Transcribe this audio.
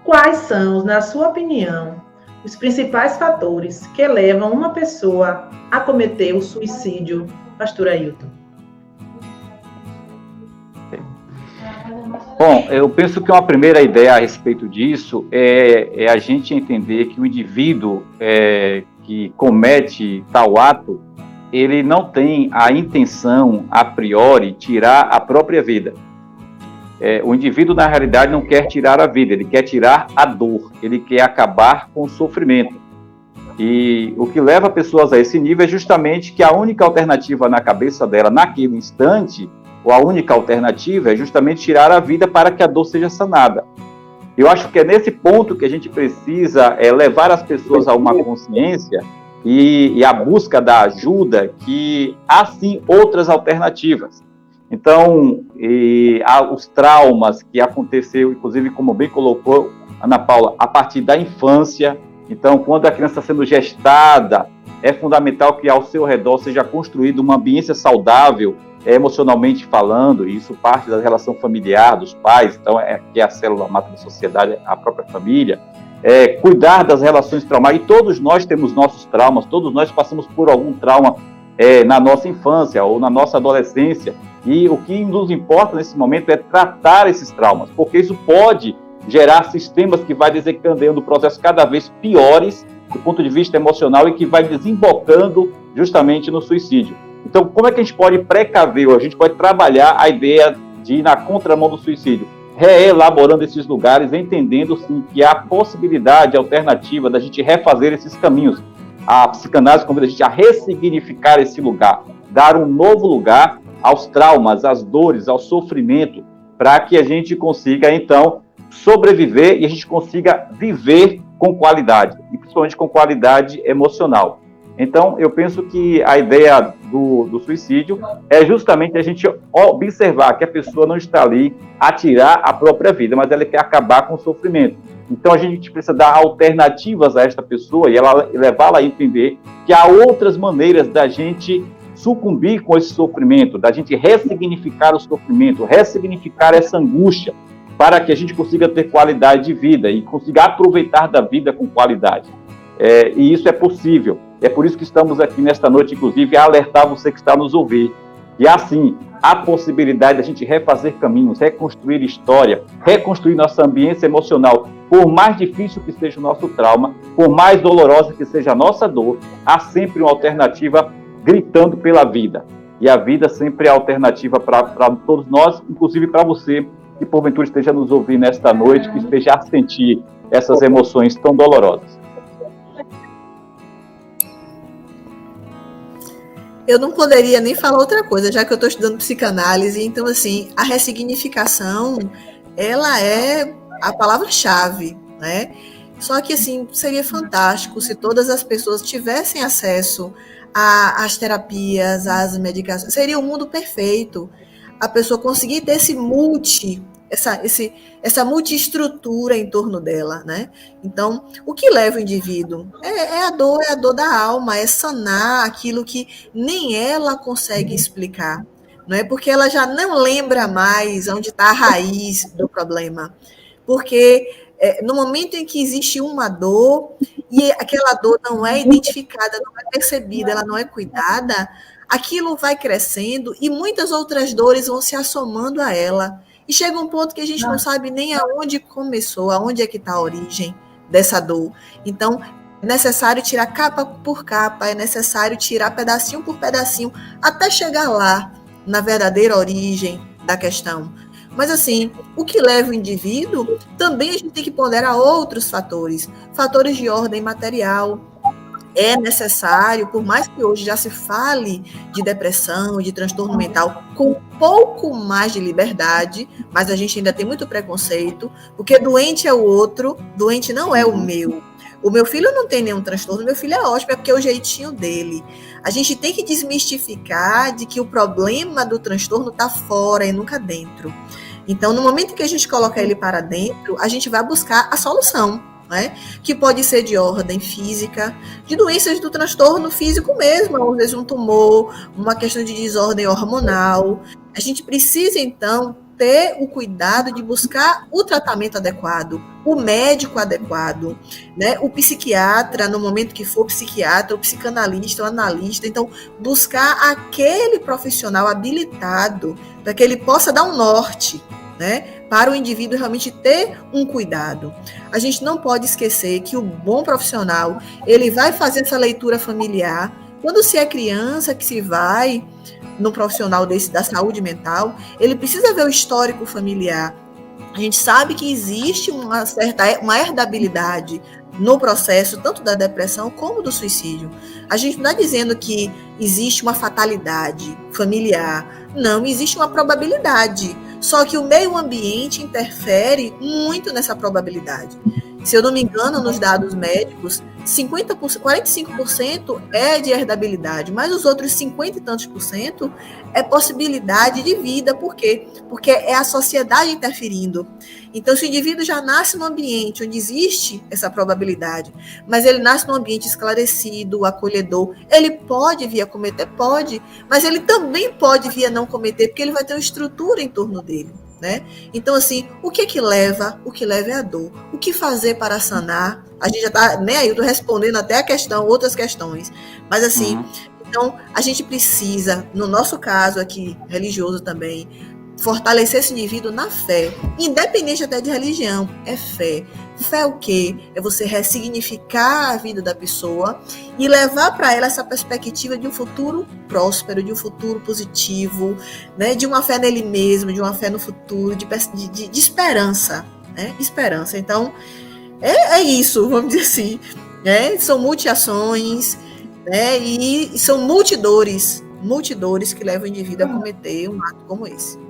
Quais são, na sua opinião, os principais fatores que levam uma pessoa a cometer o suicídio, pastor Ailton? Bom, eu penso que uma primeira ideia a respeito disso é a gente entender que o indivíduo que comete tal ato, ele não tem a intenção, a priori, tirar a própria vida. O indivíduo, na realidade, não quer tirar a vida, ele quer tirar a dor, ele quer acabar com o sofrimento. E o que leva pessoas a esse nível é justamente que a única alternativa na cabeça dela, naquele instante, ou a única alternativa é justamente tirar a vida para que a dor seja sanada. Eu acho que é nesse ponto que a gente precisa levar as pessoas a uma consciência e a busca da ajuda, que há sim outras alternativas. Então, os traumas que aconteceu, inclusive, como bem colocou Ana Paula, a partir da infância. Então, quando a criança está sendo gestada, é fundamental que ao seu redor seja construída uma ambiência saudável, emocionalmente falando, e isso parte da relação familiar, dos pais, então, que é a célula mata da sociedade, a própria família. Cuidar das relações traumáticas, e todos nós temos nossos traumas, todos nós passamos por algum trauma na nossa infância ou na nossa adolescência, e o que nos importa nesse momento é tratar esses traumas, porque isso pode gerar sistemas que vai desencadeando processos cada vez piores do ponto de vista emocional e que vai desembocando justamente no suicídio. Então, como é que a gente pode precaver, ou a gente pode trabalhar a ideia de ir na contramão do suicídio? Reelaborando esses lugares, entendendo sim que há possibilidade alternativa da gente refazer esses caminhos. A psicanálise convida a gente a ressignificar esse lugar, dar um novo lugar aos traumas, às dores, ao sofrimento, para que a gente consiga, então, sobreviver e a gente consiga viver com qualidade, e principalmente com qualidade emocional. Então, eu penso que a ideia do suicídio é justamente a gente observar que a pessoa não está ali a tirar a própria vida, mas ela quer acabar com o sofrimento. Então, a gente precisa dar alternativas a esta pessoa e levá-la a entender que há outras maneiras da gente sucumbir com esse sofrimento, da gente ressignificar o sofrimento, ressignificar essa angústia, para que a gente consiga ter qualidade de vida e consiga aproveitar da vida com qualidade. E isso é possível. É por isso que estamos aqui nesta noite, inclusive, a alertar você que está nos ouvindo. E assim, há possibilidade de a gente refazer caminhos, reconstruir história, reconstruir nossa ambiência emocional. Por mais difícil que seja o nosso trauma, por mais dolorosa que seja a nossa dor, há sempre uma alternativa gritando pela vida. E a vida sempre é a alternativa para todos nós, inclusive para você, que porventura esteja nos ouvindo nesta noite, que esteja a sentir essas emoções tão dolorosas. Eu não poderia nem falar outra coisa, já que eu estou estudando psicanálise, então, assim, a ressignificação, ela é a palavra-chave, né? Só que, assim, seria fantástico se todas as pessoas tivessem acesso às terapias, às medicações. Seria o mundo perfeito. A pessoa conseguir ter essa multiestrutura em torno dela, né? Então, o que leva o indivíduo é a dor da alma, é sanar aquilo que nem ela consegue explicar, não é? Porque ela já não lembra mais onde está a raiz do problema. Porque no momento em que existe uma dor e aquela dor não é identificada, não é percebida, ela não é cuidada, aquilo vai crescendo e muitas outras dores vão se assomando a ela. E chega um ponto que a gente não sabe nem aonde começou, aonde é que está a origem dessa dor. Então, é necessário tirar capa por capa, é necessário tirar pedacinho por pedacinho, até chegar lá, na verdadeira origem da questão. Mas, assim, o que leva o indivíduo, também a gente tem que ponderar outros fatores. Fatores de ordem material. É necessário, por mais que hoje já se fale de depressão, de transtorno mental, com um pouco mais de liberdade, mas a gente ainda tem muito preconceito, porque doente é o outro, doente não é o meu. O meu filho não tem nenhum transtorno, meu filho é ótimo, é porque é o jeitinho dele. A gente tem que desmistificar de que o problema do transtorno está fora e nunca dentro. Então, no momento que a gente coloca ele para dentro, a gente vai buscar a solução, né? Que pode ser de ordem física, de doenças do transtorno físico mesmo, às vezes um tumor, uma questão de desordem hormonal. A gente precisa, então, ter o cuidado de buscar o tratamento adequado, o médico adequado, né? O psiquiatra, no momento que for psiquiatra, o psicanalista, o analista. Então, buscar aquele profissional habilitado para que ele possa dar um norte, né? Para o indivíduo realmente ter um cuidado. A gente não pode esquecer que o bom profissional, ele vai fazer essa leitura familiar. Quando se é criança que se vai no profissional desse da saúde mental, ele precisa ver o histórico familiar. A gente sabe que existe uma herdabilidade no processo, tanto da depressão como do suicídio. A gente não está dizendo que existe uma fatalidade familiar. Não, existe uma probabilidade. Só que o meio ambiente interfere muito nessa probabilidade. Se eu não me engano, nos dados médicos, 45% é de herdabilidade, mas os outros 50 e tantos por cento é possibilidade de vida. Por quê? Porque é a sociedade interferindo. Então, se o indivíduo já nasce num ambiente onde existe essa probabilidade, mas ele nasce num ambiente esclarecido, acolhedor, ele pode vir a cometer? Pode, mas ele também pode vir a não cometer, porque ele vai ter uma estrutura em torno dele. Né? Então, assim, o que leva? O que leva é a dor. O que fazer para sanar? A gente já está, né, Ailton, respondendo até a questão, outras questões. Mas, assim, então, a gente precisa, no nosso caso aqui, religioso também, fortalecer esse indivíduo na fé, independente até de religião, é fé. Fé o quê? É você ressignificar a vida da pessoa e levar para ela essa perspectiva de um futuro próspero, de um futuro positivo, né? De uma fé nele mesmo, de uma fé no futuro, de esperança, né? Esperança. Então, é isso, vamos dizer assim, né? São multiações, né? E são multidores que levam o indivíduo a cometer um ato como esse.